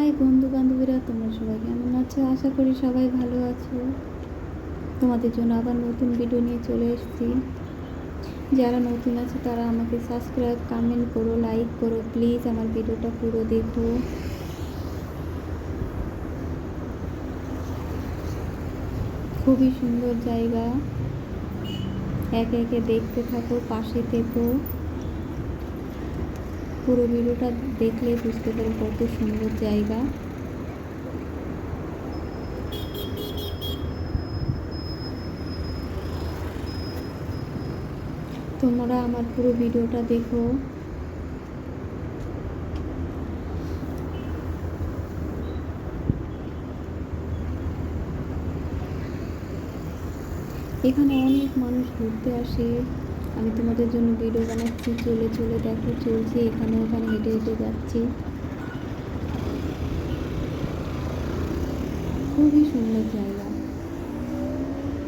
High বন্ধু বান্ধবীরা, তোমরা সবাই কেমন আছো? আশা করি সবাই ভালো আছো। তোমাদের জন্য আবার নতুন ভিডিও নিয়ে চলে এসেছি। যারা নতুন আছে তারা আমাকে সাবস্ক্রাইব, কমেন্ট করো, লাইক করো, প্লিজ আমার ভিডিওটা পুরো দেখো। খুবই সুন্দর জায়গা, একে একে দেখতে থাকো, পাশে থেকো। পুরো ভিডিওটা দেখলে বুঝতে পারো কত সুন্দর জায়গা। তোমরা আমার পুরো ভিডিওটা দেখো। এখানে অনেক মানুষ ঘুরতে আসে। আমি তোমাদের জন্য ভিডিও বানাচ্ছি, চলে চলে দেখো, চলছি এখানে ওখানে, হেঁটে হেঁটে যাচ্ছি। খুবই সুন্দর জায়গা,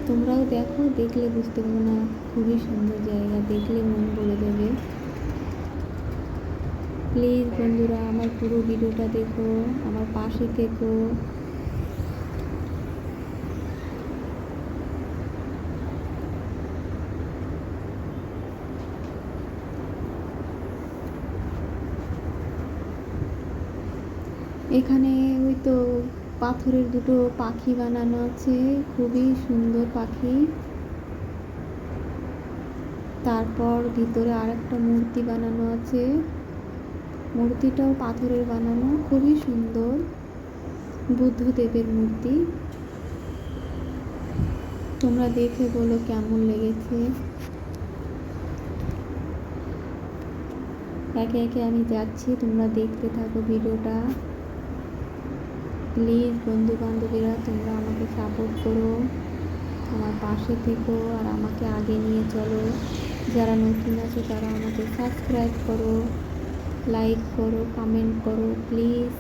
তোমরাও দেখো, দেখলে বুঝতে পারবে না। খুবই সুন্দর জায়গা, দেখলে মন ভরে দেবে। প্লিজ বন্ধুরা আমার পুরো ভিডিওটা দেখো, আমার পাশে থেকো। এখানে ওই তো পাথরের দুটো পাখি বানানো আছে, খুবই সুন্দর পাখি। তারপর ভিতরে আরেকটা মূর্তি বানানো আছে, মূর্তিটাও পাথরের বানানো, খুবই সুন্দর, বুদ্ধদেবের মূর্তি। তোমরা দেখে বলো কেমন লেগেছে। একে একে আমি যাচ্ছি, তোমরা দেখতে থাকো ভিডিওটা। প্লিজ বন্ধু বান্ধবীরা তোমরা আমাকে সাপোর্ট করো, আমার পাশে থেকো আর আমাকে আগে নিয়ে চলো। যারা নতুন আছে তারা আমাকে সাবস্ক্রাইব করো, লাইক করো, কমেন্ট করো প্লিজ।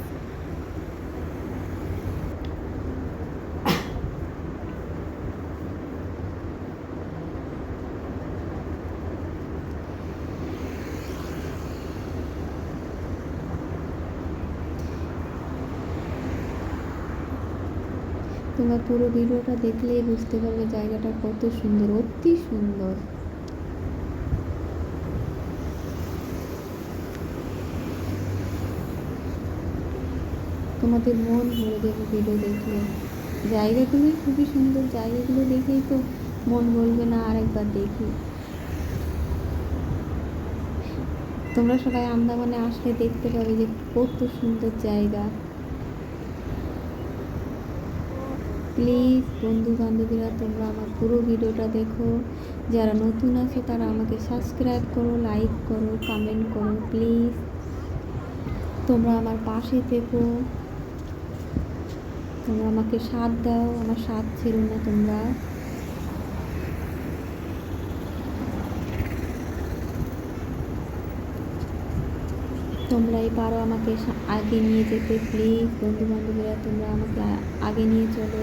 তোমরা পুরো ভিডিওটা দেখলেই বুঝতে পারবে জায়গাটা কত সুন্দর, অতি সুন্দর। তোমাদের মন ভরে দেবে ভিডিও দেখলে। জায়গাগুলোই খুবই সুন্দর, জায়গাগুলো দেখেই তো মন বলবে না আরেকবার দেখি। তোমরা সবাই আন্দামানে আসলে দেখতে পাবে যে কত সুন্দর জায়গা। প্লিজ বন্ধু বান্ধবীরা তোমরা আমার পুরো ভিডিওটা দেখো। যারা নতুন আছে তারা আমাকে সাবস্ক্রাইব করো, লাইক করো, কমেন্ট করো প্লিজ। তোমরা আমার পাশে থেকো, তোমরা আমাকে সাথ দাও, আমার সাথ ছেড়ো না তোমরা। তোমরাই পারো আমাকে আগে নিয়ে যেতে। প্লিজ বন্ধু বান্ধবীরা তোমরা আমাকে আগে নিয়ে চলো।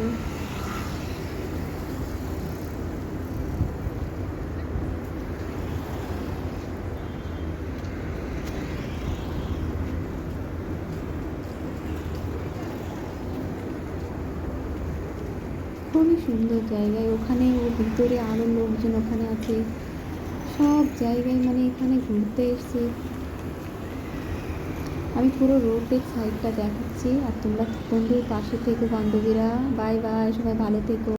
খুবই সুন্দর জায়গায়, ওখানে ও ভিতরে আরও লোকজন ওখানে আছে, সব জায়গায় মানে এখানে ঘুরতে এসছে। আমি পুরো রোডের সাইডটা দেখাচ্ছি আর তোমরা বন্ধুর পাশে থেকো বান্ধবীরা। বাই বাই, সবাই ভালো থেকো।